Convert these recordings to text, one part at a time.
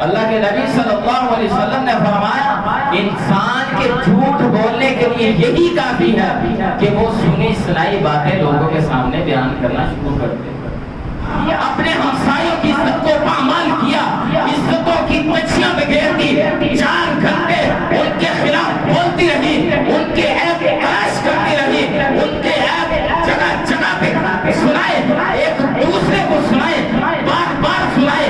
اللہ کے نبی صلی اللہ علیہ وسلم نے فرمایا انسان کے جھوٹ بولنے کے لیے یہی کافی ہے کہ وہ سنی سنائی باتیں لوگوں کے سامنے بیان کرنا شروع کر دے. یہ اپنے ہمسایوں کی عزت کو پامال کیا, عزتوں کی مچھیاں بگیر دی, 4 گھنٹے ان کے خلاف بولتی رہی, ان کے عیب تلاش کرتی رہی, ان کے عیب جگہ جگہ پہ سنائے, ایک دوسرے کو سنائے, بار بار سنائے.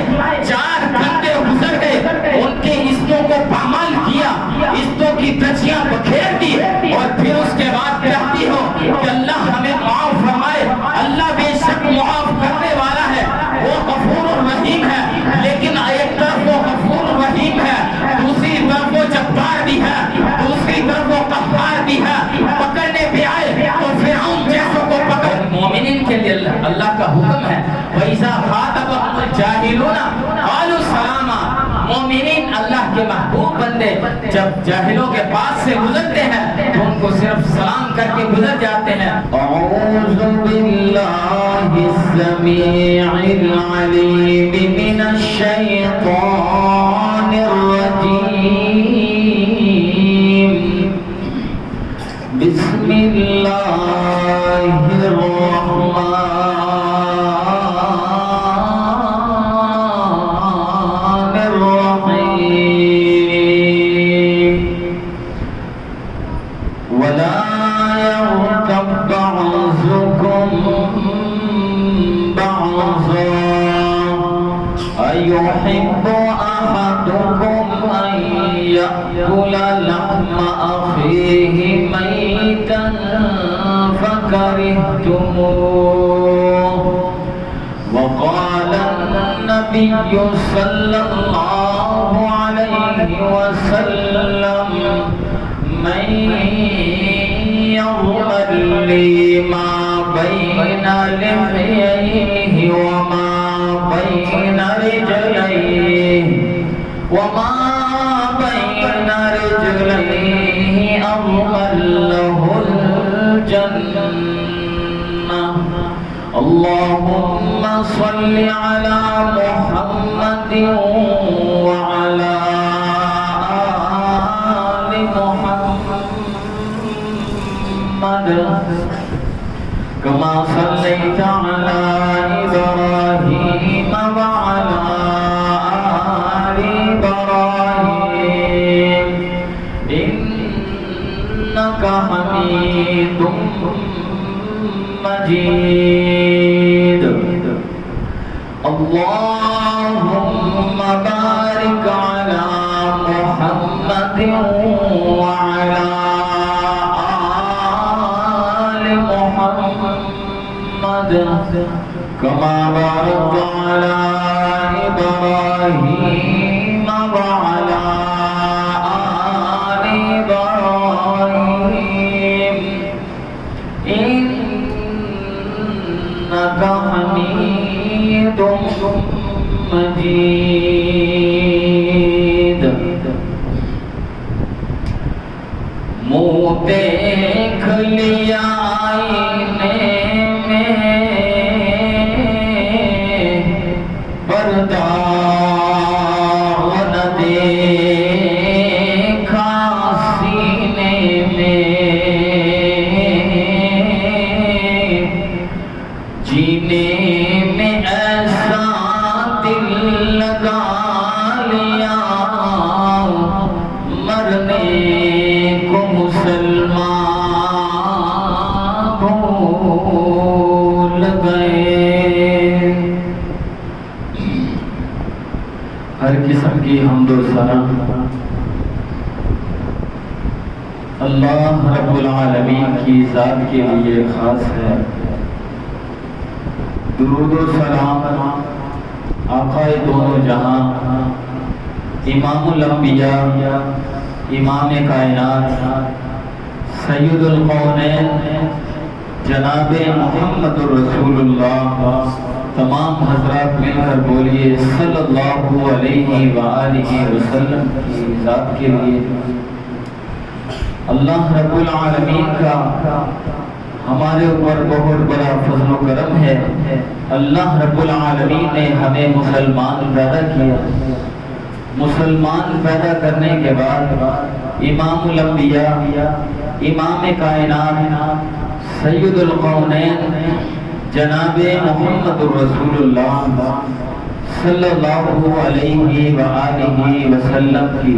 4 گھنٹے گزر گئے, ان کے عزتوں کو پامال کیا, عزتوں کی تجیاں بکھیر دی, اور پھر اس کے بعد کہتی ہو کہ اللہ ہمیں معاف فرمائے. اللہ بے شک معاف کرنے والا ہے, وہ غفور الرحیم ہے, لیکن ایک طرف وہ غفور الرحیم ہے, دوسری طرف وہ جبار بھی ہے, دوسری طرف وہ قہار بھی ہے. پکڑنے پہ آئے تو فرعون جیسوں کو پکڑ. مومنین کے لیے اللہ کا حکم ہے وَإِذَا خَاطَبَهُمُ الْجَاهِلُونَ قَالُوا سَلَامًا. مومنین اللہ کے محبوب بندے جب جاہلوں کے پاس سے گزرتے ہیں تو ان کو صرف سلام کر کے گزر جاتے ہیں. اعوذ باللہ السمیع العلیم من الشیطان الرجیم. بسم اللہ الرحمن يحب أحدكم أن يأكل لحم أخيه ميتا فكرهتموه. وقال النبي صلى الله عليه وسلم من يضمن لي ما بين لحييه وما بين رجليه أضمن له الجنة. اللهم صل على محمد وعلى آل محمد كما صليت على إبراهيم وعلى آل إبراهيم إنك حميد مجيد. اللهم بارك على محمد وعلى آل محمد كما باركت على إبراهيم وعلى آل إبراهيم إنك حميد مجيد. منہ دیکھ لیا آئینے میں پردہ نہ دیکھا سینے میں, جینے میں ایسا دل لگا لیا, مرنے کو مسلمان بھول گئے. ہر قسم کی حمد و ثنا اللہ رب العالمین کی ذات کے لیے خاص ہے. درود و سلام آقا دونوں جہاں, امام الانبیاء, امام کائنات, سید القونین جناب محمد الرسول اللہ. تمام حضرات مل کر بولیے صلی اللہ علیہ وآلہ وسلم کی ذات کے لیے. اللہ رب العالمین کا ہمارے اوپر بہت بڑا فضل و کرم ہے. اللہ رب العالمین نے ہمیں مسلمان پیدا کیا, مسلمان پیدا کرنے کے بعد امام الانبیاء، امام کائنات، سید القونین جناب محمد رسول اللہ صلی اللہ علیہ وآلہ وسلم کی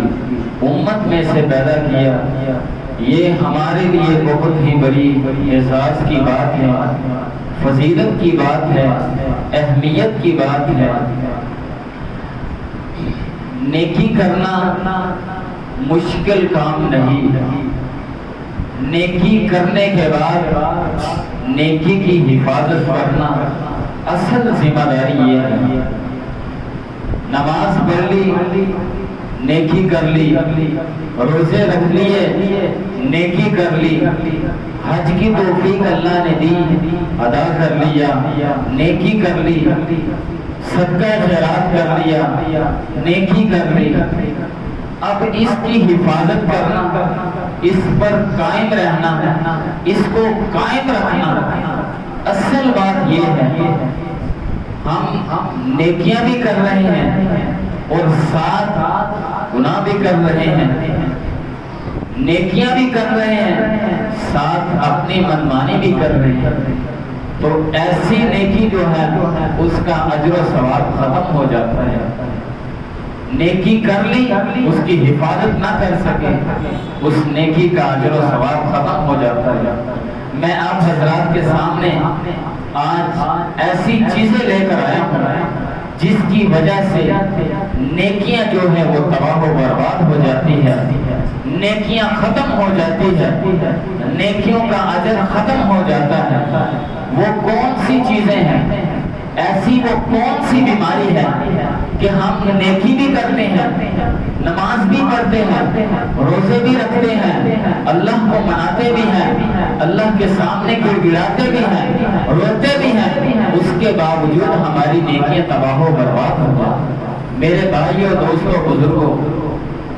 امت میں سے پیدا کیا، یہ ہمارے لیے بہت ہی بڑی اعزاز کی بات ہے، فضیلت کی بات ہے، اہمیت کی بات ہے۔ نیکی کرنا مشکل کام نہیں، نیکی کرنے کے بعد نیکی کی حفاظت کرنا اصل ذمہ داری یہ ہے۔ نماز پڑھ لی، نیکی کر لی، روزے رکھ لیے، نیکی کر لی، حج کی توفیق اللہ نے دی، ادا کر لیا، نیکی کر لی، صدقہ خیرات کر لیا، نیکی کر لی۔ اب اس کی حفاظت کرنا، اس پر قائم رہنا، اس کو قائم رکھنا، اصل بات یہ ہے۔ ہم نیکیاں بھی کر رہے ہیں اور ساتھ گناہ بھی کر رہے ہیں، نیکیاں بھی کر رہے ہیں، ساتھ اپنی منمانی بھی کر رہے ہیں، تو ایسی نیکی جو ہے اس کا اجر و ثواب ختم ہو جاتا ہے۔ نیکی کر لی، اس کی حفاظت نہ کر سکے، اس نیکی کا اجر و ثواب ختم ہو جاتا ہے۔ میں آپ حضرات کے سامنے آج ایسی چیزیں لے کر آیا ہوں جس کی وجہ سے نیکیاں جو ہے وہ تباہ و برباد ہو جاتی ہے، نیکیاں ختم ہو جاتی ہے، نیکیوں کا اجر ختم ہو جاتا ہے۔ وہ کون سی چیزیں ہیں، ایسی وہ کون سی بیماری ہے کہ ہم نیکی بھی کرتے ہیں، نماز بھی پڑھتے ہیں، روزے بھی رکھتے ہیں، اللہ کو مناتے بھی ہیں، اللہ کے سامنے گڑ گڑاتے بھی ہیں، روتے بھی ہیں، اس کے باوجود ہماری نیکیاں تباہ و برباد ہو جاتی۔ میرے بھائیوں، دوستوں، بزرگوں،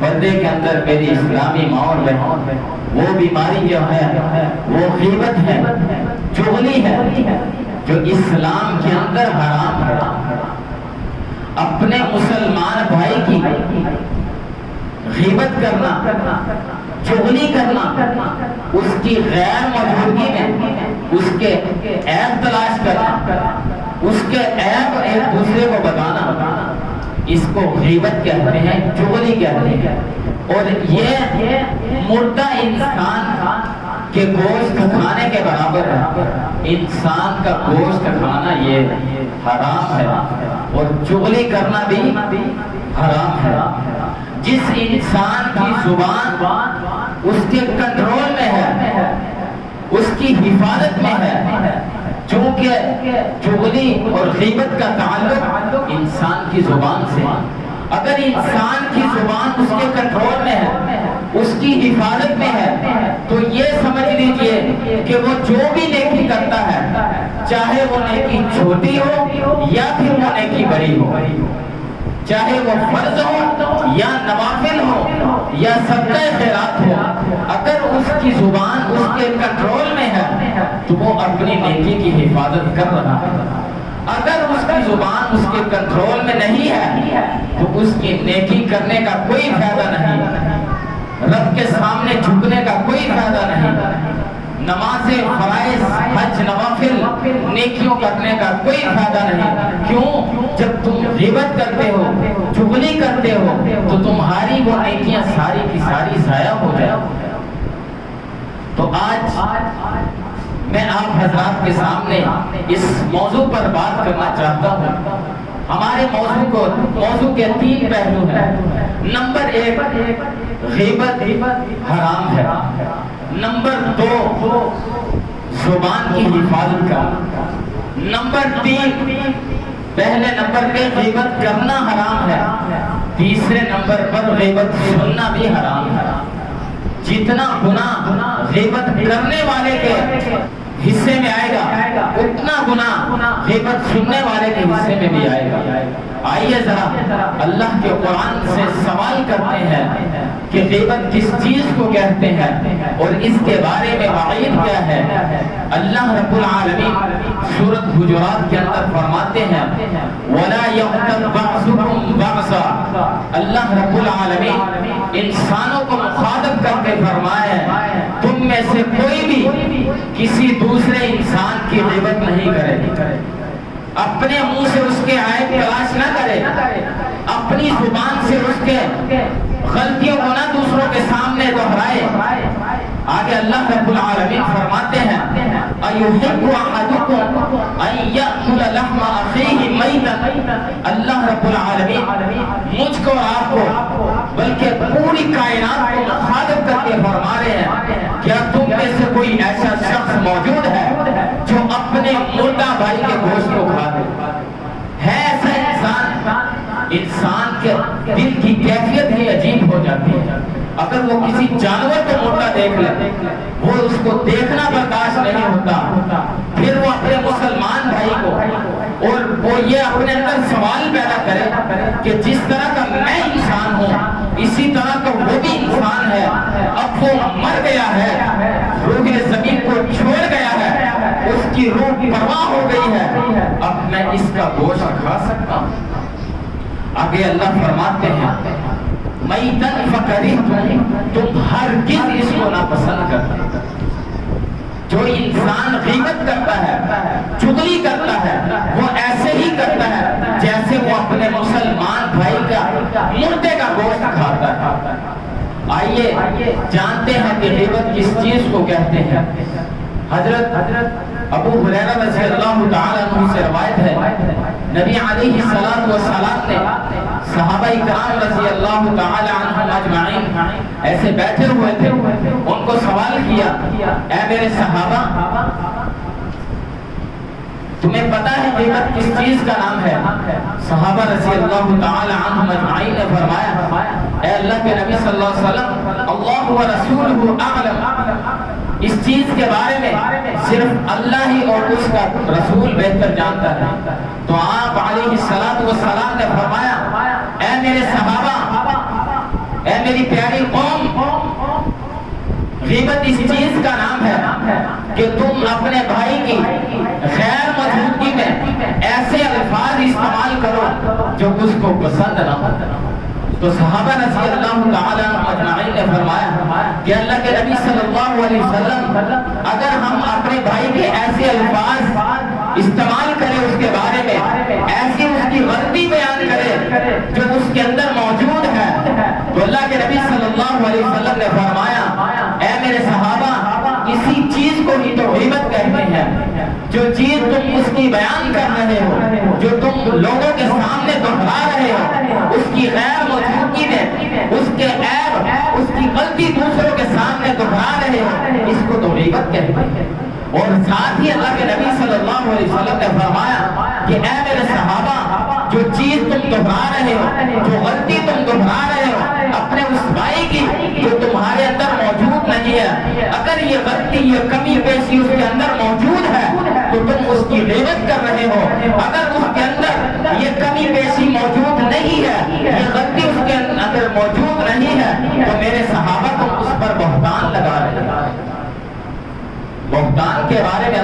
پردے کے اندر میری اسلامی ماں اور بہن، وہ بیماری جو ہے وہ غیبت ہے، چغلی ہے، جو اسلام کے اندر حرام ہے۔ اپنے مسلمان بھائی کی غیبت کرنا، چغلی کرنا، اس کی غیر موجودگی میں اس کے عیب تلاش کرنا، اس کے عیب ایک دوسرے کو بتانا، اس کو غیبت کہتے ہیں، چغلی کہتے ہیں۔ اور یہ مردہ انسان کے گوشت کھانے کے برابر ہے۔ انسان کا گوشت کھانا یہ حرام ہے اور چغلی کرنا بھی حرام ہے۔ جس انسان کی زبان اس کے کنٹرول میں ہے، اس کی حفاظت میں ہے، چونکہ چغلی اور غیبت کا تعلق انسان کی زبان سے، اگر انسان کی زبان اس کے کنٹرول میں ہے، اس کی حفاظت میں ہے، تو یہ سمجھ لیجئے کہ وہ جو بھی نیکی کرتا ہے، چاہے وہ نیکی چھوٹی ہو یا پھر وہ نیکی بڑی ہو، چاہے وہ فرض ہو یا نوافل ہو یا صدقہ خیرات ہو، اگر اس کی زبان اس کے کنٹرول میں ہے تو وہ اپنی نیکی کی حفاظت کر رہا ہے۔ اگر اس کی زبان اس کے کنٹرول میں نہیں ہے تو اس کی نیکی کرنے کا کوئی فائدہ نہیں، رب کے سامنے جھکنے کا کوئی فائدہ نہیں، نماز فرائض، حج، نوافل، نیکیوں کرنے کا کوئی فائدہ نہیں۔ کیوں؟ جب تم غیبت کرتے ہو، چغلی کرتے ہو، تو تمہاری وہ نیکیاں ساری کی ساری ضائع ہو جائیں۔ تو آج میں آپ حضرات کے سامنے اس موضوع پر بات کرنا چاہتا ہوں۔ ہمارے موضوع کے 3 پہلو ہیں۔ نمبر 1، غیبت حرام ہے۔ نمبر 2، زبان کی حفاظت کرنا۔ نمبر 3، پہلے نمبر پہ غیبت کرنا حرام ہے، تیسرے نمبر پر غیبت سننا بھی حرام ہے۔ جتنا گناہ غیبت کرنے والے کے حصے میں آئے گا اتنا گناہ غیبت سننے والے کے حصے میں بھی آئے گا۔ آئیے ذرا اللہ کے قرآن سے سوال کرتے ہیں کہ غیبت کس چیز کو کہتے ہیں اور اس کے بارے میں وعید کیا ہے۔ اللہ رب العالمین سورۃ حجرات کے اندر فرماتے ہیں وَلَا يَغْتَبْ بَعْضُكُمْ بَعْضًا۔ اللہ رب العالمین انسانوں کو مخاطب کر کے فرمائے تم میں سے کوئی بھی کسی دوسرے انسان کی غیبت نہیں کرے، اپنے منہ سے اس کے عیب تلاش نہ کرے، اپنی زبان سے اس کے غلطیوں کو نہ دوسروں کے سامنے دہرائے۔ آگے اللہ رب العالمین فرماتے ہیں أَيُحِبُّ أَحَدُكُمْ أَن يَأْكُلَ لَحْمَ أَخِيهِ مَيْتًا۔ اللہ رب العالمین مجھ کو آپ کو بلکہ پوری کائنات کو مخاطب کر کے فرما رہے ہیں کیا تم میں سے کوئی ایسا شخص موجود ہے جو اپنے مردہ بھائی کے گوشت کو کھا دے؟ ہے ایسا انسان کے دل کی کیفیت ہی عجیب ہو جاتی ہے۔ اگر وہ کسی جانور کو مردہ دیکھ لے وہ اس کو دیکھنا برداشت نہیں ہوتا، پھر وہ اپنے مسلمان بھائی کو اور وہ یہ اپنے اندر سوال پیدا کرے کہ جس طرح کا میں انسان ہوں اسی طرح کا وہ بھی انسان ہے، اب وہ مر گیا ہے، روح زمین کو چھوڑ گیا ہے، اس کی روح پرواہ ہو گئی ہے، اب میں اس کا گوشت کھا سکتا ہوں؟ آگے اللہ فرماتے ہیں میتن فکرہتم، تم ہرگز اس کو ناپسند کرتے۔ جو انسان غیبت کرتا ہے، چغلی کرتا ہے، وہ ایسے ہی کرتا ہے جیسے وہ اپنے مسلمان بھائی کا مردے کا گوشت کھاتا ہے۔ آئیے جانتے ہیں کہ غیبت کس چیز کو کہتے ہیں۔ حضرت ابو ہریرہ رضی اللہ تعالیٰ عنہ سے روایت ہے نبی علیہ السلام نے صحابہ کرام رضی اللہ تعالیٰ عنہم اجمعین ایسے بیٹھے ہوئے تھے، ان کو سوال کیا اے میرے صحابہ تمہیں پتا ہے غیبت کس چیز کا نام ہے؟ صحابہ رضی اللہ تعالیٰ عنہم اجمعین نے فرمایا اے اللہ کے نبی صلی اللہ علیہ وسلم اللہ و رسولہ اعلم، اس چیز کے بارے میں صرف اللہ ہی اور اس کا رسول بہتر جانتا ہے۔ تو آپ علیہ السلام نے فرمایا اے میرے صحابہ، اے میری پیاری قوم، غیبت اس چیز کا نام ہے کہ تم اپنے بھائی کی غیر موجودگی میں ایسے الفاظ استعمال کرو جو اس کو پسند نہ ہو۔ تو صحابہ رضی اللہ تعالیٰ عنہ اجمعین نے فرمایا کہ اللہ کے نبی صلی اللہ علیہ وسلم اگر ہم اپنے بھائی کے ایسے الفاظ استعمال کریں اس کے بارے میں، ایسی اس کی غلطی بیان کرے جو اس کے اندر موجود ہے، تو اللہ کے نبی صلی اللہ علیہ وسلم نے فرمایا اے میرے صحابہ اسی چیز کو ہی تو غیبت کہتے ہیں، جو چیز تم اس کی بیان کر رہے ہو، جو تم لوگوں کے سامنے دہرا رہے ہو، اس کی غیر موجودگی میں اس کے عیب، اس کی غلطی دوسروں کے سامنے دہرا رہے ہو، اس کو تو غیبت کہتے ہیں۔ اور ساتھ ہی اللہ کے نبی صلی اللہ علیہ وسلم نے فرمایا کہ اے میرے صحابہ جو چیز تم دہرا رہے ہو، جو غلطی تم دہرا رہے ہو اپنے اس بھائی کی جو تمہارے اندر موجود نہیں ہے، اگر یہ غلطی یہ کمی بیشی اس کے اندر موجود ہے تو تم اس کی غیبت کر رہے ہو، اگر اس کے اندر یہ کمی بیشی موجود نہیں ہے، یہ غلطی اس کے اندر موجود نہیں ہے، تو میرے صحابہ تم اس پر بہتان لگا رہے ہو۔ بہتان کے بارے میں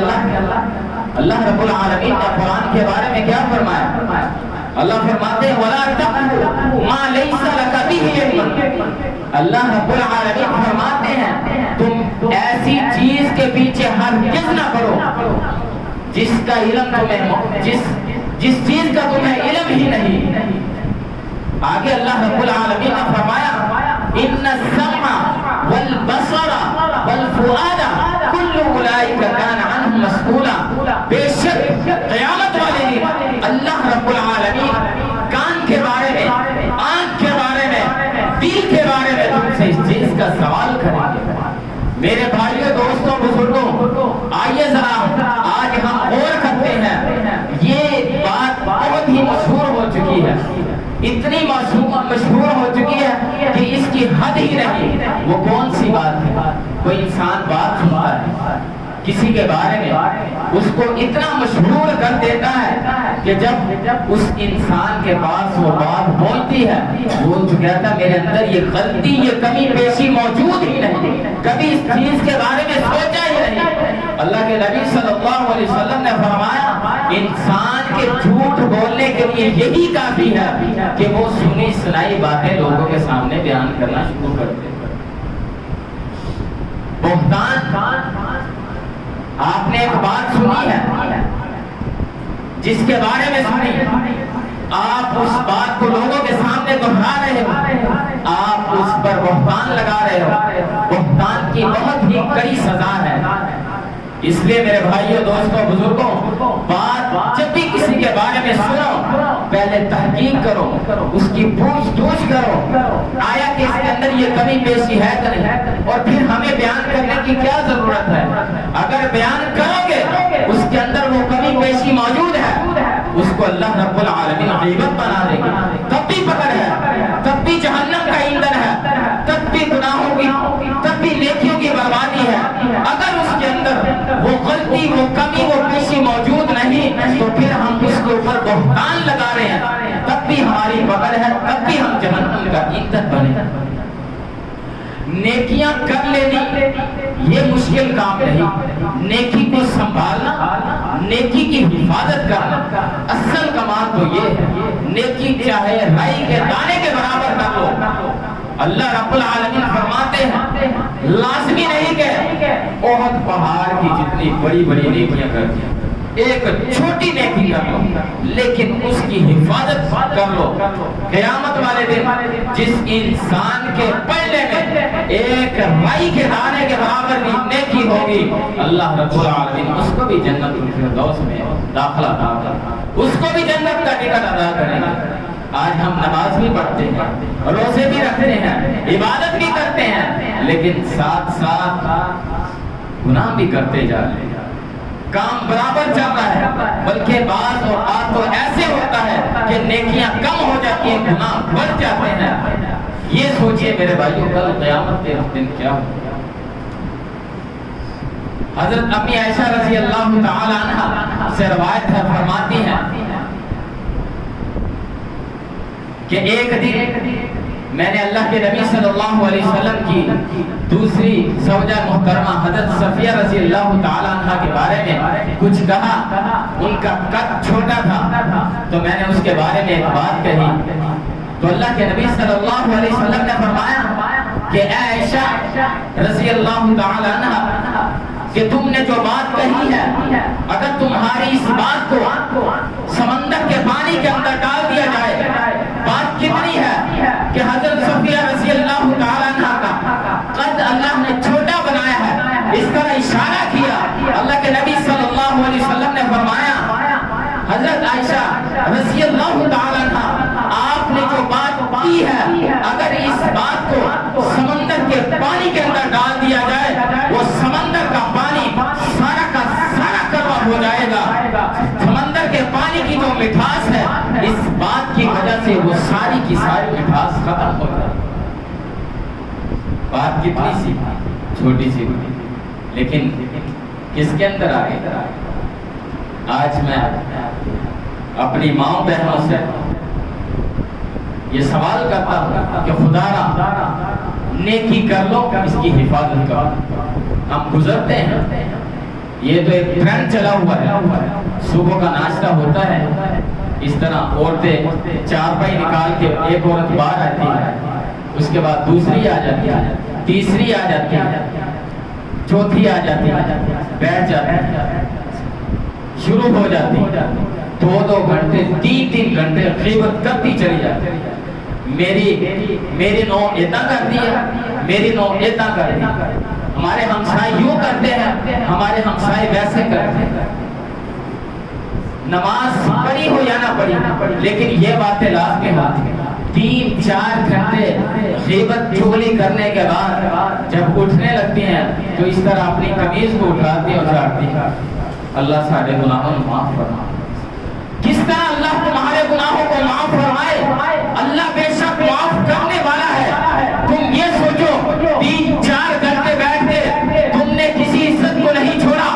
اللہ رب العالمین نے قرآن کے بارے میں کیا فرمایا؟ اللہ فرماتے ہیں وَلَا تَقْفُ مَا لَيْسَ لَكَ بِهِ عِلْمٌ۔ اللہ رب العالمین فرماتے ہیں تم ایسی چیز کے پیچھے ہرگز نہ پڑو جس کا علم تمہیں جس چیز کا تمہیں علم ہی نہیں۔ آگے اللہ رب العالمین نے فرمایا إِنَّ السَّمْعَ وَالْبَصَرَ وَالْفُؤَادَ كُلُّ أُولَئِكَ كَانَ عَنْهُ مَسْئُولًا۔ بے شک قیامت والے دن اللہ رب العالمین کان کے بارے میں، آنکھ کے بارے میں، دل کے بارے میں تم سے اس چیز کا سوال کریں گے۔ میرے بھائیوں، دوستوں، بزرگوں، آئیے ذرا آج ہم غور کرتے ہیں، یہ بات بہت ہی مشہور ہو چکی ہے، اتنی مشہور ہو چکی ہے کہ اس کی حد ہی نہیں۔ وہ کون سی بات ہے؟ کوئی انسان بات سنتا ہے، کسی کے بارے میں اس کو اتنا مشہور کر دیتا ہے کہ جب اس انسان کے پاس وہ بات پہنچتی ہے وہ جو کہتا ہے میرے اندر یہ غلطی یہ کمی پیشی موجود ہی نہیں، کبھی اس چیز کے بارے میں سوچا ہی نہیں۔ اللہ کے نبی صلی اللہ علیہ وسلم نے فرمایا انسان کے جھوٹ بولنے کے لیے یہی کافی ہے کہ وہ سنی سنائی باتیں لوگوں کے سامنے بیان کرنا شروع کر دے۔ بہتان، آپ نے ایک بات سنی ہے جس کے بارے میں سنی، آپ اس بات کو لوگوں کے سامنے دہرا رہے ہو، آپ اس پر بہتان لگا رہے ہو۔ بہتان کی بہت ہی کڑی سزا ہے۔ اس لیے میرے بھائیوں دوستوں بزرگوں، بات جب بھی کسی کے بارے میں سنو پہلے تحقیق کرو، اس کی پوچھ گچھ کرو، آیا کہ اس کے اندر یہ کمی پیشی ہے کہ نہیں، اور پھر ہمیں بیان کرنے کی کیا ضرورت ہے۔ اگر بیان کرو گے اس کے اندر وہ کمی پیشی موجود ہے، اس کو اللہ رب العالمین غیبت بنا دے گا، تب بھی پکڑ ہے، تب بھی جہنم کا ایندھن ہے، تب بھی گناہوں کی، تب بھی نیکیوں کی بربادی ہے۔ اگر اس کے اندر وہ غلطی وہ کمی وہ پیشی موجود نہیں تو پھر ہم اس کے اوپر بہتان لگا رہے ہیں، تب بھی ہماری پکڑ ہے، تب بھی ہم جہنم کا ایندھن بنے۔ نیکیاں کر لینی یہ مشکل کام نہیں، نیکی کو سنبھالنا، نیکی کی حفاظت کرنا اصل کمال تو یہ ہے۔ نیکی چاہے رائی کے دانے کے برابر کر لو، اللہ رب العالمین فرماتے ہیں لازمی نہیں کہ احد پہاڑ کی جتنی بڑی بڑی نیکیاں کر دیں، ایک چھوٹی نیکی کر لو لیکن اس کی حفاظت کر لو۔ قیامت والے دن جس انسان کے پلے میں ایک رائی کے دانے کے برابر بھی نیکی ہوگی، اللہ رب العالمین اس کو بھی جنت الفردوس میں داخلہ عطا کرے، اس کو بھی جنت کا ٹکٹ ادا کریں گے۔ آج ہم نماز بھی پڑھتے ہیں، روزے بھی رکھتے ہیں، عبادت بھی کرتے ہیں، لیکن ساتھ ساتھ گناہ بھی کرتے جا رہے ہیں۔ کام برابر چل رہا ہے، بلکہ بعض اوقات تو ایسے ہوتا ہے کہ نیکیاں کم ہو جاتی ہیں، گناہ بڑھ جاتے ہیں۔ یہ سوچئے میرے بھائیوں کل قیامت کے دن کیا ہوگا۔ حضرت امی عائشہ رضی اللہ تعالی عنہ سے روایت ہے، فرماتی ہیں کہ ایک دن میں نے اللہ کے نبی صلی اللہ علیہ وسلم کی دوسری زوجہ محترمہ حضرت صفیہ رضی اللہ تعالی عنہ کے بارے میں کچھ کہا، ان کا قد چھوٹا تھا تو میں نے اس کے بارے میں ایک بات کہی تو اللہ کے نبی صلی اللہ علیہ وسلم نے فرمایا کہ اے عائشہ رضی اللہ تعالی عنہ کہ تم نے جو بات کہی ہے اگر تمہاری اس بات کو سمندر کے پانی کے اندر ڈال دیا جائے، بات کتنی ہے کہ حضرت صفیہ رضی اللہ تعالی عنہ کا قد اللہ نے چھوٹا بنایا ہے، اس طرح اشارہ کیا۔ اللہ کے نبی صلی اللہ علیہ وسلم نے فرمایا حضرت عائشہ رضی اللہ تعالی عنہ آپ نے جو بات کی ہے اگر اس بات کو سمندر کے پانی کے اندر ڈال دیا جائے وہ سمندر کا پانی سارا کا سارا کڑوا ہو جائے گا۔ سمندر کے پانی کی جو مٹھاس ہے اس بات کی وجہ سے وہ ساری کی ساری مٹھاس ختم ہو جائے۔ بات کتنی سی چھوٹی سی لیکن کس کے اندر آ گئی۔ آج میں اپنی ماں بہنوں سے یہ سوال کرتا ہوں کہ خدا را نیکی کر لو، اس کی حفاظت کرو۔ ہم گزرتے ہیں، یہ تو ایک ٹرینڈ چلا ہوا ہے، صبح کا ناشتہ ہوتا ہے اس طرح عورتیں چارپائی نکال کے ایک عورت باہر آتی ہے، اس کے بعد دوسری آ جاتی ہے، تیسری آ جاتی ہے، چوتھی آ جاتی ہے، بیٹھ جاتی ہے، شروع ہو جاتی ہے، 2 گھنٹے 3 گھنٹے غیبت کرتی چلی جاتی ہے۔ میری نو اتنا کرتی ہے، میری نو اتنا کرتی ہے، ہمارے ہمسائے یوں کرتے ہیں، ہمارے ہمسائے ویسے کرتے ہیں۔ نماز پڑھی ہو یا نہ پڑھی لیکن یہ باتیں لازمی ہوتی ہیں۔ 3-4 گھنٹے غیبت چغلی کرنے کے بعد جب اٹھنے لگتی ہیں تو اس طرح اپنی قمیض کو اٹھاتی اور جھاڑتی ہیں، اللہ سارے گناہوں کو معاف فرمائے۔ کس طرح اللہ تمہارے گناہوں کو معاف فرمائے؟ اللہ بے شک معاف کرنے والا ہے۔ تم یہ سوچو 3-4 گھنٹے بیٹھ کے تم نے کسی عزت کو نہیں چھوڑا،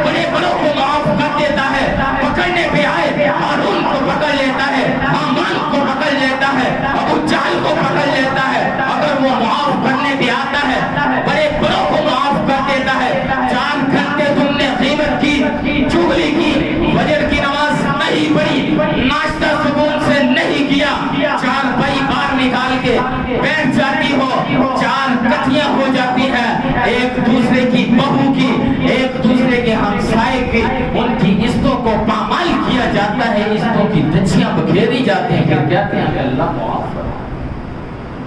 بڑے بڑوں کو معاف کر دیتا ہے، پکڑنے پہ آئے ہارون کو پکڑ لیتا ہے، حامان کو پکڑ لیتا ہے، ابو جہل کو پکڑ لیتا ہے، اگر وہ معاف کرنے پہ آتا ہے بڑے بڑوں کو معاف کر دیتا ہے۔ 4 گھنٹے تم نے غیبت کی، چغلی کی، فجر کی نماز نہیں پڑھی، ناشتہ سکون سے نہیں کیا، 4 بھائی باہر نکال کے بیٹھ جاتی ہو، 4 کٹھیاں ہو جاتی ہیں، ایک دوسرے کی بہو کی، ایک دوسرے کے ہمسائے کی، ان کی عزتوں کو پامال کیا جاتا ہے، عزتوں کی دچیاں بکھیری جاتی ہیں، پھر کہتے ہیں کہ اللہ معاف کرے۔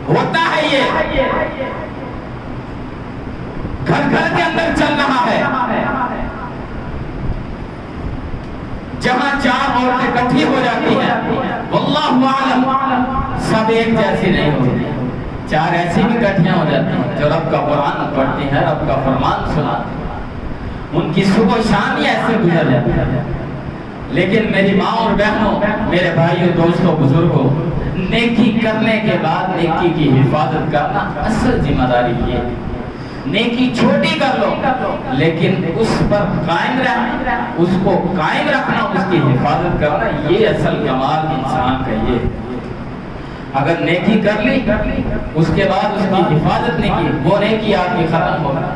ہوتا ہے یہ گھر گھر کے اندر چل رہا ہے، جہاں 4 عورتیں اکٹھی ہو جاتی ہیں، واللہ اعلم سب ایک جیسی نہیں ہوتی، 4 ایسی بھی اکٹھیاں ہو جاتی ہیں جو رب کا قرآن پڑھتی ہیں، رب کا فرمان سناتی ہیں، ان کی صبح و شام ہی ایسے گزر جاتی ہے۔ لیکن میری ماں اور بہنوں، میرے بھائیوں، دوستوں، بزرگوں، نیکی کرنے کے بعد نیکی کی حفاظت کرنا اصل ذمہ داری یہ ہے۔ نیکی چھوٹی کر لو لیکن اس پر قائم رہنا، اس کو قائم رکھنا، اس کی حفاظت کرنا، یہ اصل کمال انسان کا یہ ہے۔ اگر نیکی کر لی اس کے بعد اس کی حفاظت نہیں کی، وہ نیکی آپ کی ختم ہوگا۔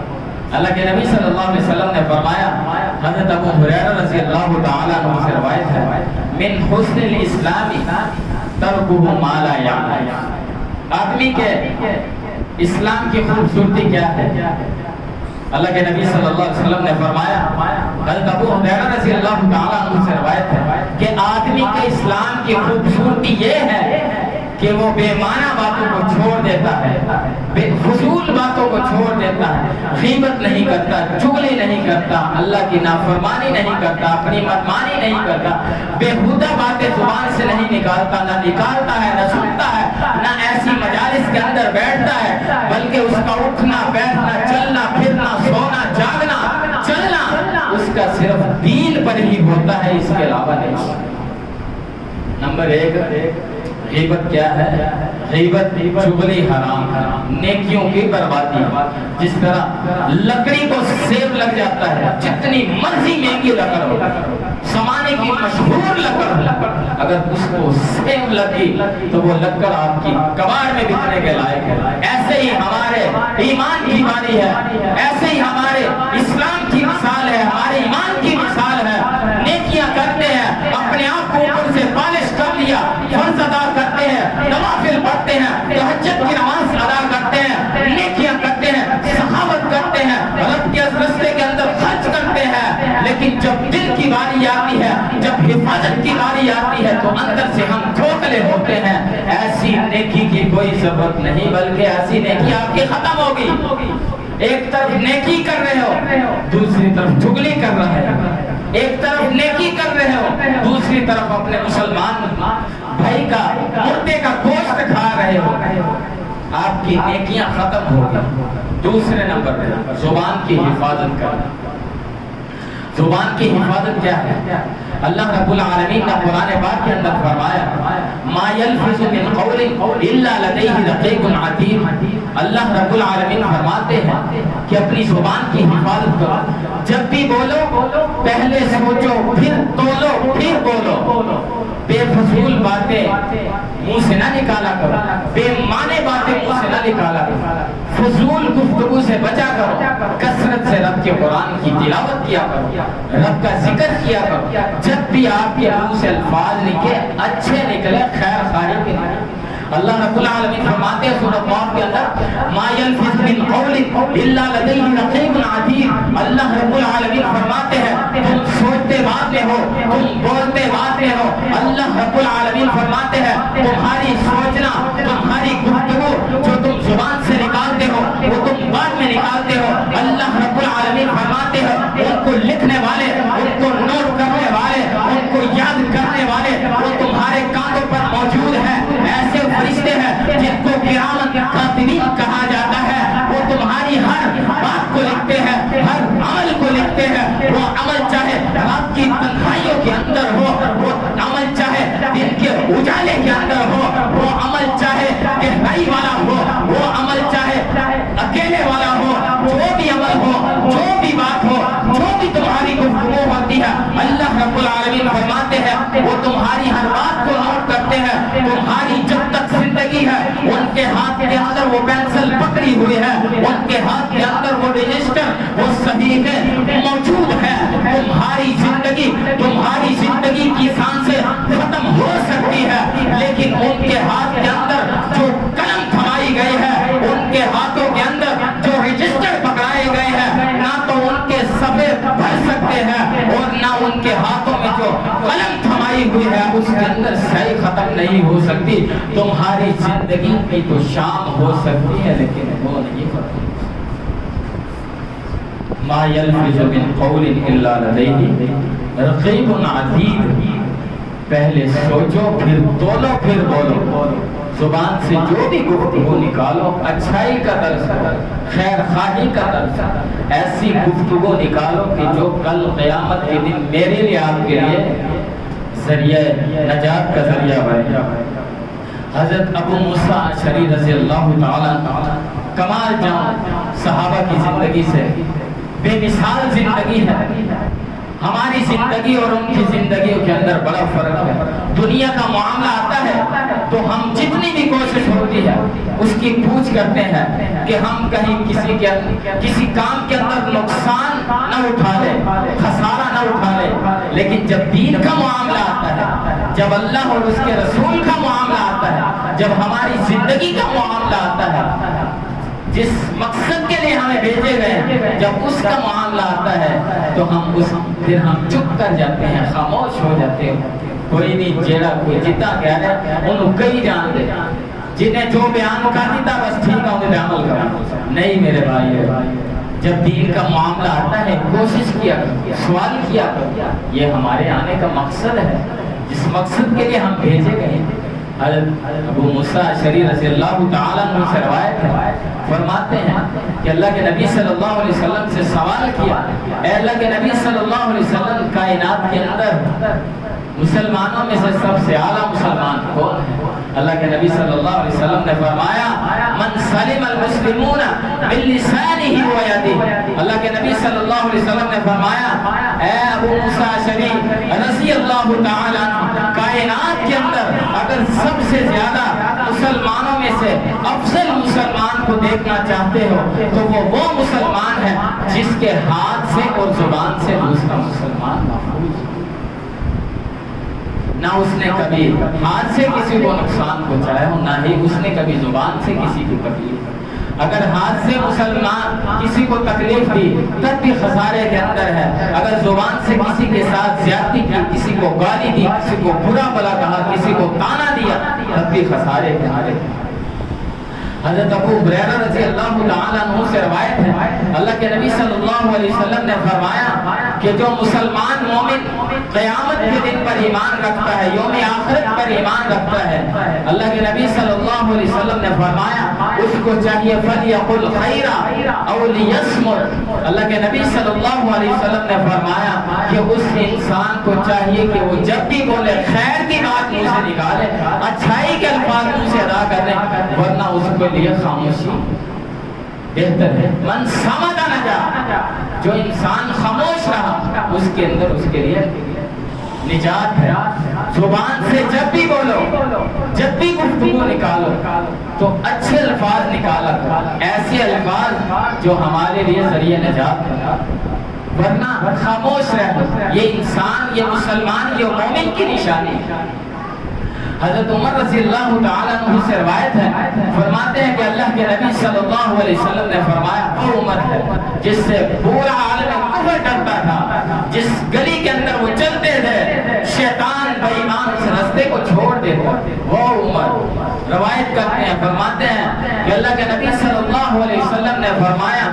اللہ کے نبی صلی اللہ علیہ وسلم نے فرمایا، حضرت ابو ہریرہ رضی اللہ تعالیٰ عنہ سے روایت ہے، من حسن الاسلام ترکہ ما لا یعنی۔ آدمی کے اسلام کی خوبصورتی کیا ہے؟ اللہ کے نبی صلی اللہ علیہ وسلم نے فرمایا، حضرت ابو ہریرہ رضی اللہ تعالیٰ عنہ سے روایت ہے کہ آدمی کے اسلام کی خوبصورتی یہ ہے کہ وہ بے معنی باتوں کو چھوڑ دیتا ہے، بے فضول باتوں کو چھوڑ دیتا ہے، غیبت نہیں کرتا، چغلی نہیں کرتا، اللہ کی نافرمانی نہیں کرتا، اپنی منمانی نہیں کرتا، بےہودہ باتیں زبان سے نہیں نکالتا، نہ نکالتا ہے، نہ سنتا ہے، نہ ایسی مجالس کے اندر بیٹھتا ہے، بلکہ اس کا اٹھنا بیٹھنا، چلنا پھرنا، سونا جاگنا، چلنا اس کا صرف دین پر ہی ہوتا ہے، اس کے علاوہ نہیں۔ نمبر 1 غیبت کیا ہے؟ غیبت چغلی حرام، نیکیوں کی بربادی۔ جس طرح لکڑی کو سیب لگ جاتا ہے، جتنی مرضی مہنگی لکڑ ہو، زمانے کی مشہور لکڑ، اگر اس کو سیب لگی تو وہ لکڑ آپ کی کباڑ میں بکنے کے لائق ہے۔ ایسے ہی ہمارے ایمان کی باری ہے، ایسے ہی ہمارے اسلام کی مثال ہے، ہمارے ایمان کی مثال ہے۔ نیکیاں کرتے ہیں، اپنے آپ کو اوپر سے پالش کر لیا، فرض ادا کرتے ہیں، نوافل پڑھتے ہیں، تہجد کی نماز ادا کرتے ہیں، نیکیاں کرتے ہیں، سخاوت کرتے ہیں، رب کے راستے کے اندر خرچ کرتے ہیں، لیکن جب دل کی باری آتی ہے، جب حفاظت کی باری آتی ہے تو اندر سے ہم کھوکھلے ہوتے ہیں۔ ایسی نیکی کی کوئی ضرورت نہیں، بلکہ ایسی نیکی آپ کی ختم ہوگی۔ ایک طرف نیکی کر رہے ہو، دوسری طرف چغلی کر رہے ہو، ایک طرف نیکی کر رہے ہو، دوسری طرف اپنے مسلمان بھائی کا مردے کا گوشت کھا رہے ہو، آپ کی نیکیاں ختم ہوگی۔ دوسرے نمبر پہ زبان کی حفاظت کرنا۔ زبان کی حفاظت کیا ہے؟ اللہ رب العالمین نے قرآن پاک کے اندر فرمایا، ما یلفظ من قول الا لدیہ رقیب عتید۔ اللہ رب العالمین فرماتے ہیں کہ اپنی زبان کی حفاظت کرو، جب بھی بولو پہلے سوچو، پھر تولو، پھر بولو۔ بے فضول باتیں منہ سے نہ نکالا کرو، بے معنی باتیں منہ سے نہ نکالا کرو، فضول گفتگو سے بچا کرو، کثرت سے رب کے قرآن کی تلاوت کیا کرو، رب کا ذکر کیا کرو۔ جب بھی آپ کے منہ سے الفاظ نکلے اچھے نکلے، خیر خواہی کے نکلے۔ اللہ رب العالمین فرماتے ہیں سورۃ قاف کے اندر، ما یلفظ من قول الا لدیہ رقیب عتید۔ اللہ رب العالمین فرماتے ہیں تم سوچتے بات میں ہو، تم بولتے بات میں ہو۔ اللہ رب العالمین فرماتے ہیں تمہاری سوچنا، تمہاری گفتگو جو تم زبان سے نکالتے ہو وہ تم بعد میں نکالتے ہو۔ اللہ رب العالمین فرماتے ہیں ان کو لکھنے والے، ان کو نوٹ کرنے والے، ان کو یاد کرنے والے وہ تمہارے کاندھوں پر موجود ہیں۔ ایسے فرشتے ہیں جن کو کرامن کاتبین کہا جاتا ہے، وہ تمہاری ہر بات کو لکھتے ہیں، ہر عمل کو لکھتے ہیں۔ وہ عمل چاہے رات کی تنہائیوں کے اندر ہو، وہ عمل چاہے دن کے اجالے کے اندر ہو، وہ عمل چاہے گہرائی والا ہو، وہ عمل چاہے اکیلے والا ہو، جو بھی عمل ہو، جو بھی بات ہو، جو بھی تمہاری اندر وہ پینسل پکڑی ہوئی ہے، ان کے ہاتھ کے اندر وہ رجسٹر، وہ صحیفے موجود ہے. تمہاری زندگی کی سانسیں ختم ہو سکتی ہے، لیکن ان کے ہاتھ کے اندر جو قلم تھمائی گئی ہے، ان کے ہاتھوں کے اندر جو رجسٹر پکڑائے گئے ہیں، نہ تو ان کے صفحے بھر سکتے ہیں اور نہ ان کے ہاتھوں میں جو قلم تھمائی ہوئی ہے اس کے اندر سعی ختم نہیں ہو سکتی. تمہاری زندگی کی تو شام ہو سکتی ہے لیکن وہ نہیں ختم. ما یلفظ من قول الا لدیہ رقیب عتید. پہلے سوچو پھر تولو پھر بولو. زبان سے جو بھی گفتگو نکالو اچھائی کا درس ہو، خیر خواہی کا درس ہو. ایسی گفتگو نکالو کہ جو کل قیامت کے دن میرے لیے آپ کے لیے ذریعہ نجات کا ذریعہ بنے. حضرت ابو موسیٰ اشعری رضی اللہ تعالیٰ عنہ کمال جان صحابہ کی زندگی سے بے مثال زندگی ہے. ہماری زندگی اور ان کی زندگیوں کے اندر بڑا فرق ہے. دنیا کا معاملہ آتا ہے تو ہم جتنی بھی کوشش ہوتی ہے اس کی پوچھ کرتے ہیں کہ ہم کہیں کسی کام کے اندر نقصان نہ اٹھا لے، خسارہ نہ اٹھا لے. لیکن جب دین کا معاملہ آتا ہے، جب اللہ اور اس کے رسول کا معاملہ آتا ہے، جب ہماری زندگی کا معاملہ آتا ہے، جس مقصد کے لیے ہمیں بھیجے گئے، جب اس کا معاملہ آتا ہے تو پھر ہم چپ کر جاتے ہیں، خاموش ہو جاتے ہیں. کوئی نہیں جیڑا کوئی جتا کہہ رہے انہوں کئی جان دے، جنہیں جو بیان کر دیتا بس ٹھیک ہے انہیں عمل کرنا. نہیں میرے بھائی، جب دین کا معاملہ آتا ہے کوشش کیا کرو، سوال کیا کرو. یہ ہمارے آنے کا مقصد ہے، جس مقصد کے لیے ہم بھیجے گئے. حضرت ابو موسیٰ اشعری رضی اللہ تعالیٰ عنہ سے روایت ہے، فرماتے ہیں کہ اللہ کے نبی صلی اللہ علیہ وسلم سے سوال کیا، اے اللہ کے نبی صلی اللہ علیہ وسلم، کائنات کے اندر مسلمانوں میں سے سب سے اعلیٰ مسلمان کون ہے؟ اللہ کے نبی صلی اللہ علیہ وسلم نے فرمایا من سلم المسلمون من لسانہ و یدہ. اللہ کے نبی صلی اللہ علیہ وسلم نے فرمایا اے ابو موسیٰ اشعری رضی اللہ تعالیٰ عنہ، کائنات کے اندر اگر سب سے زیادہ مسلمانوں میں سے افضل مسلمان کو دیکھنا چاہتے ہو تو وہ مسلمان ہے جس کے ہاتھ سے اور زبان سے دوسرا مسلمان محفوظ. نہ اس نے کبھی ہاتھ سے کسی کو نقصان پہنچایا ہو، نہ ہی اس نے کبھی زبان سے کسی کو تکلیف. اگر ہاتھ سے مسلمان کسی کو تکلیف دی تب بھی خسارے کے اندر ہے. اگر زبان سے کسی کے ساتھ زیادتی کی، کسی کو گالی دی، کسی کو برا بلا کہا، کسی کو تانا دیا، تب بھی خسارے کے اندر ہے. حضرت ابو ہریرہ رضی اللہ تعالیٰ عنہ سے روایت ہے، اللہ کے نبی صلی اللہ علیہ وسلم نے فرمایا کہ جو مسلمان مومن قیامت کے دن پر ایمان رکھتا ہے، یوم آخرت پر ایمان رکھتا ہے، اللہ کے نبی صلی اللہ علیہ وسلم نے فرمایا اس کو چاہیے فَلْيَقُلْ خَيْرًا أَوْ لِيَصْمُتْ. اللہ کے نبی صلی اللہ علیہ وسلم نے فرمایا کہ اس انسان کو چاہیے کہ وہ جب بھی بولے خیر کی بات منہ سے نکالے، اچھائی کے الفاظ منہ سے ادا کرے، ورنہ اس کے لیے خاموشی بہتر ہے. من صمت نجا، جو انسان خاموش رہا اس کے اندر اس کے لیے نجات ہے. زبان سے جب بھی بولو، جب بھی گفتگو نکالو تو اچھے الفاظ نکالا کرو، ایسے الفاظ جو ہمارے لیے ذریعہ نجات بنا، ورنہ خاموش رہو. یہ انسان، یہ مسلمان، یہ مومن کی نشانی. حضرت عمر رضی اللہ تعالیٰ عنہ سے روایت ہے، فرماتے ہیں کہ اللہ کے نبی صلی اللہ علیہ وسلم نے فرمایا وہ عمر ہے جس سے پورا عالم کفر ڈرتا تھا، جس گلی کے اندر وہ چلتے تھے شیطان بے ایمان اس راستے کو چھوڑ دیتا. وہ عمر روایت کرتے ہیں، فرماتے ہیں کہ اللہ کے نبی صلی اللہ علیہ وسلم نے فرمایا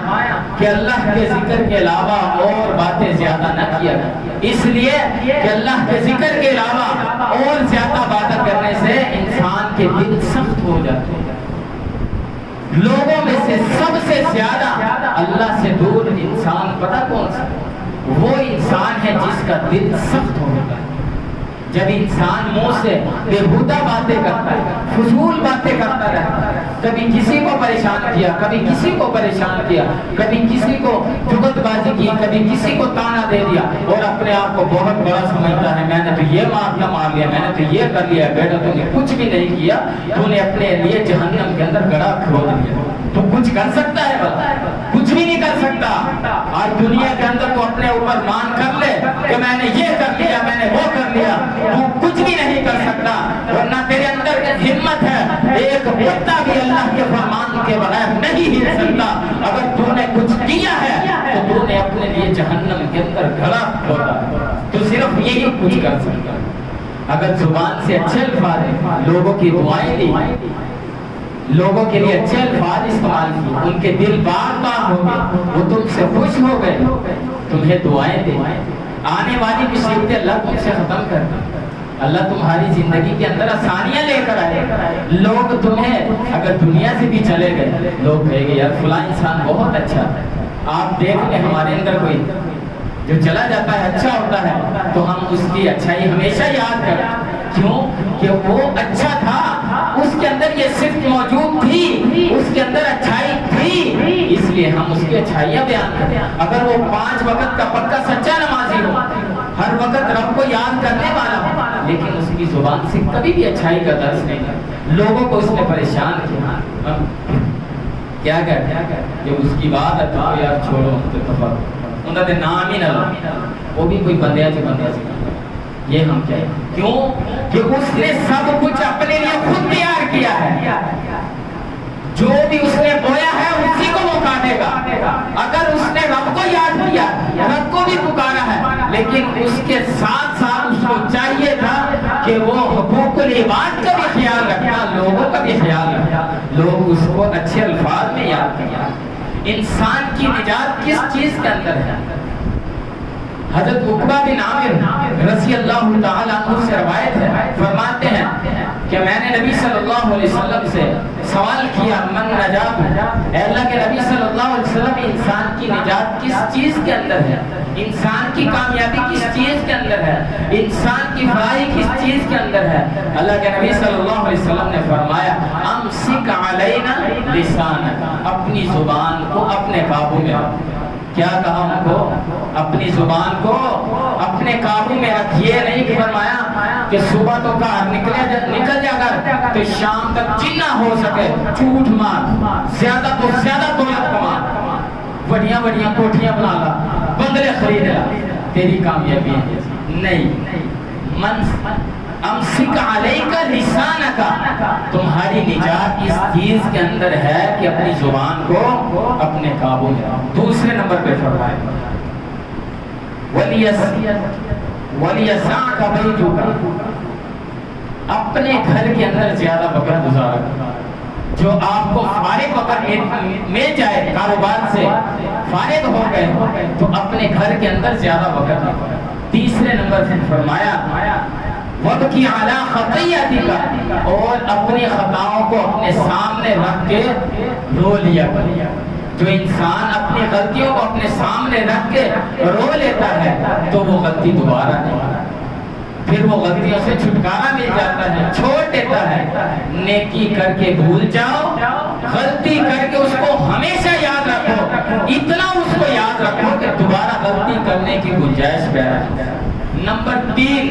کہ اللہ کے ذکر کے علاوہ اور باتیں زیادہ نہ کیا کریں، اس لیے کہ اللہ کے ذکر کے علاوہ اور زیادہ باتیں کرنے سے انسان کے دل سخت ہو جاتے ہیں. لوگوں میں سے سب سے زیادہ اللہ سے دور انسان پتہ کون سا؟ وہ انسان ہے جس کا دل سخت ہوتا ہے، جب انسان منہ سے بےہودہ باتیں کرتا ہے، فضول باتیں کرتا رہتا ہے، کبھی کسی کو پریشان کیا، کبھی کسی کو پریشان کیا، کبھی کسی کو جگت بازی کی، کبھی کسی کو تانا دے دیا، اور اپنے آپ کو بہت بڑا سمجھتا ہے، میں نے تو یہ مار لیا، میں نے تو یہ کر لیا۔ بیٹا تو نے کچھ بھی نہیں کیا، تو نے اپنے لیے جہنم کے اندر گڑھا کھود لیا۔ تو کچھ کر سکتا ہے بس؟ کچھ بھی نہیں کر سکتا۔ آج دنیا کے اندر تو اپنے اوپر مان کر لے کہ میں نے یہ کر لیا، میں نے وہ کر لیا، تو کچھ بھی نہیں کر سکتا، ورنہ تیرے اندر ہمت ہے، ایک پتا بھی اللہ کے فرمان کے بغیر نہیں ہل سکتا۔ اگر تو نے کچھ کیا ہے تو تو نے اپنے لیے جہنم کے اندر گڑھا کھودا، تو صرف یہی کچھ کر سکتا۔ اگر زبان سے اچھے الفاظ، لوگوں کی دعائیں دی، لوگوں کے لیے اچھے الفاظ استعمال کیے، ان کے دل بار بار ہو گئے، وہ تم سے خوش ہو گئے، تمہیں دعائیں دے، آنے والی مصیبتیں اللہ تم سے ختم کر دے، اللہ تمہاری زندگی کے اندر آسانیاں لے کر آئے۔ لوگ تمہیں اگر دنیا سے بھی چلے گئے، لوگ کہیں گے یار فلاں انسان بہت اچھا ہے۔ آپ دیکھ لیں ہمارے اندر کوئی جو چلا جاتا ہے اچھا ہوتا ہے تو ہم اس کی اچھائی ہمیشہ یاد کریں، کیوں کہ وہ اچھا تھا، اس کے اندر یہ صفت موجود تھی، اس کے اندر اچھائی تھی، اس لیے ہم اس کی اچھائیاں بیان کریں۔ اگر وہ 5 وقت کا پکا سچا نمازی ہو، ہر وقت رب کو یاد کرنے والا ہو، لیکن اس کی زبان سے کبھی بھی اچھائی کا درس نہیں ہے، لوگوں کو اس نے پریشان کیا، کیا کہتے جب اس کی بات ہے تو یار چھوڑو انہوں نے نام ہی نہ لو، وہ بھی کوئی بندیا سے یہ ہم کہیں کیوں کہ اس نے سب کچھ اپنے لیے خود تیار کیا ہے، جو بھی اس نے بویا ہے اسی کو وہ کاٹے گا۔ اگر اس نے رب کو یاد کیا، رب کو بھی پکارا ہے، لیکن اس کے ساتھ ساتھ اس کو چاہیے تھا کہ وہ حقوق العباد کا بھی خیال رکھا، لوگوں کا بھی خیال رکھا، لوگ اس کو اچھے الفاظ میں یاد کیا۔ انسان کی نجات کس چیز کے اندر ہے؟ حضرت عقبہ بن عامر رضی اللہ تعالیٰ عنہ سے روایت ہے، فرماتے ہیں کہ میں نے نبی صلی اللہ علیہ وسلم سے سوال کیا، من نجات، اے اللہ کے نبی صلی اللہ علیہ وسلم، انسان کی نجات کس چیز کے اندر ہے؟ انسان کی کامیابی کس چیز کے اندر ہے؟ انسان کی فلاحی کس چیز کے اندر ہے؟ اللہ کے نبی صلی اللہ علیہ وسلم نے فرمایا، امسک علینا لسانک، اپنی زبان کو اپنے قابو میں رکھ۔ کیا کہا ان کو؟ اپنی زبان کو اپنے قابو میں رکھیے، نہیں فرمایا کہ صبح تو کار نکل جا کر تو شام تک جتنا ہو سکے جھوٹ مار، زیادہ تو زیادہ دولت کما، بڑیاں بڑیاں کوٹھیاں بنا لا، بندرے خرید لا، تیری کامیابی ہے نہیں۔ امسک علیک لسانک، تمہاری نجات اس چیز کے اندر ہے کہ اپنی زبان کو اپنے قابو میں رکھو۔ دوسرے نمبر پہ فرمایا وَلِيَسَعْكَ بَيْتُكَ، اپنے گھر کے اندر زیادہ وقت گزارا، جو آپ کو فارغ وقت مل جائے، کاروبار سے فارغ ہو گئے تو اپنے گھر کے اندر زیادہ وقت لگا۔ تیسرے نمبر پہ فرمایا وَبْكِ عَلَىٰ خَطِيَّتِكَ، اور اپنی خطاؤں کو اپنے سامنے رکھ کے رو لیا کریا۔ جو انسان اپنی غلطیوں کو اپنے سامنے رکھ کے رو لیتا ہے تو وہ غلطی دوبارہ نہیں، پھر وہ غلطیوں سے چھٹکارا مل جاتا ہے، چھوڑ دیتا ہے۔ نیکی کر کے بھول جاؤ، غلطی کر کے اس کو ہمیشہ یاد رکھو، اتنا اس کو یاد رکھو کہ دوبارہ غلطی کرنے کی گنجائش پیدا ہو۔ نمبر 3،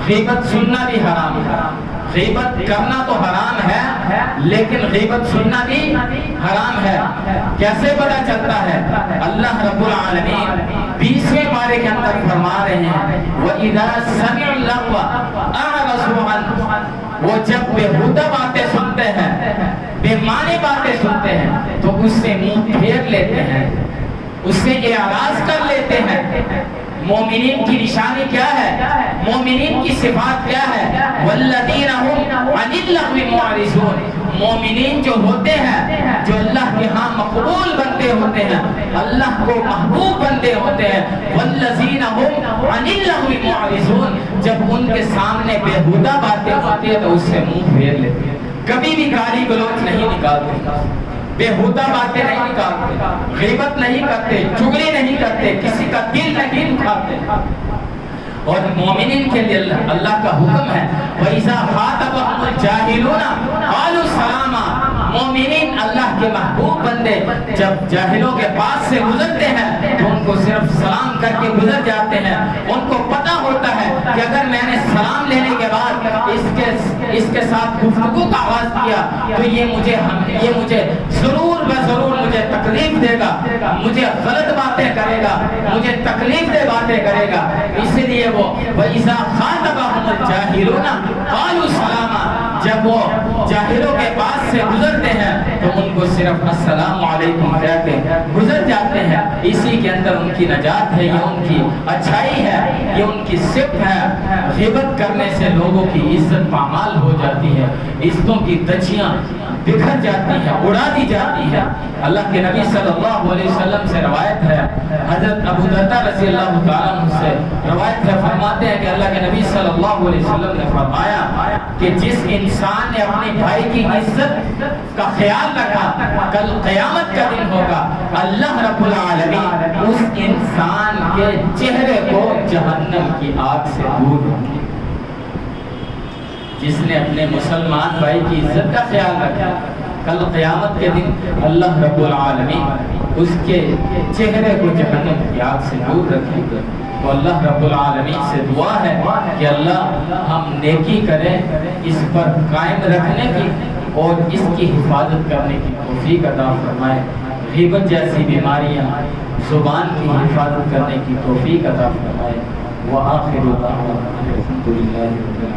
غیبت سننا بھی حرام ہے۔ غیبت کرنا تو حرام ہے لیکن غیبت سننا بھی حرام ہے۔ کیسے پتہ چلتا ہے؟ اللہ رب العالمین 20ویں پارے کے اندر فرما رہے ہیں وَإِذَا سَمِعُوا اللَّغْوَ أَعْرَضُوا عَنْهُ، وہ جب بےہودہ باتیں سنتے ہیں، بے معنی باتیں سنتے ہیں تو اس سے منہ پھیر لیتے ہیں، اس سے اعراض کر لیتے ہیں۔ مومنین کی نشانی کیا ہے؟ مومنین کی صفات کیا ہے؟ وَالَّذِينَ هُمْ عَنِ اللَّغْوِ مُعْرِضُونَ، مومنین جو ہوتے ہیں، جو اللہ کے ہاں مقبول بندے ہوتے ہیں، اللہ کو محبوب بندے ہوتے ہیں، وَالَّذِينَ هُمْ عَنِ اللَّغْوِ مُعْرِضُونَ، جب ان کے سامنے بےہودہ باتیں ہوتی ہیں تو اس سے منہ پھیر لیتے ہیں، کبھی بھی گالی گلوچ نہیں نکالتے، بےہودہ باتیں نہیں نکالتے، غیبت نہیں کرتے، چغلی نہیں کرتے، کسی کا دل نہیں دکھاتے۔ اور مومنین کے لیے اللہ کا حکم ہے وَإِذَا خَاطَبَهُمُ الْجَاهِلُونَ قَالُوا سَلَامًا۔ مومنین اللہ کے محبوب بندے جب جاہلوں کے پاس سے گزرتے ہیں تو ان کو صرف سلام کر کے گزر جاتے ہیں۔ ان کو پتہ ہوتا ہے کہ اگر میں نے سلام لینے کے بعد اس کے ساتھ گفتگو کا آغاز کیا تو یہ مجھے ضرور مجھے تکلیف دے گا، مجھے غلط باتیں کرے گا، مجھے تکلیف دے باتیں کرے گا۔ اس لیے وہ وَإِذَا خَاطَبَهُمُ الْجَاهِلُونَ قَالُوا سَلَامًا، جب وہ جاہلوں کے پاس سے گزرتے ہیں تو ان کو صرف السلام علیکم کہہ کے گزر جاتے ہیں۔ اسی کے اندر ان کی نجات ہے، یہ ان کی اچھائی ہے، یہ ان کی صفت ہے۔ غیبت کرنے سے لوگوں کی عزت پامال ہو جاتی ہے، عزتوں کی دچیاں بکھر جاتی ہیں، اڑا دی جاتی ہے۔ اللہ کے نبی صلی اللہ علیہ وسلم سے روایت ہے، حضرت ابو درداء رضی اللہ تعالیٰ عنہ سے روایت ہے، فرماتے ہیں کہ اللہ کے نبی صلی اللہ علیہ وسلم نے فرمایا کہ جس انسان نے اپنے بھائی کی عزت کا خیال رکھا کل قیامت کا دن ہوگا اللہ رب العالمین اس انسان کے چہرے کو جہنم کی آگ سے دور رکھے۔ جس نے اپنے مسلمان بھائی کی عزت کا خیال رکھا کل قیامت کے دن اللہ رب العالمین اس کے چہرے کو جہنم کی آگ سے دور رکھے گا۔ تو اللہ رب العالمین سے دعا ہے کہ اللہ ہم نیکی کریں، اس پر قائم رکھنے کی اور اس کی حفاظت کرنے کی توفیق عطا فرمائے۔ غیبت جیسی بیماریاں، زبان کی حفاظت کرنے کی توفیق عطا فرمائے۔ وآخر دعوانا الحمدللہ۔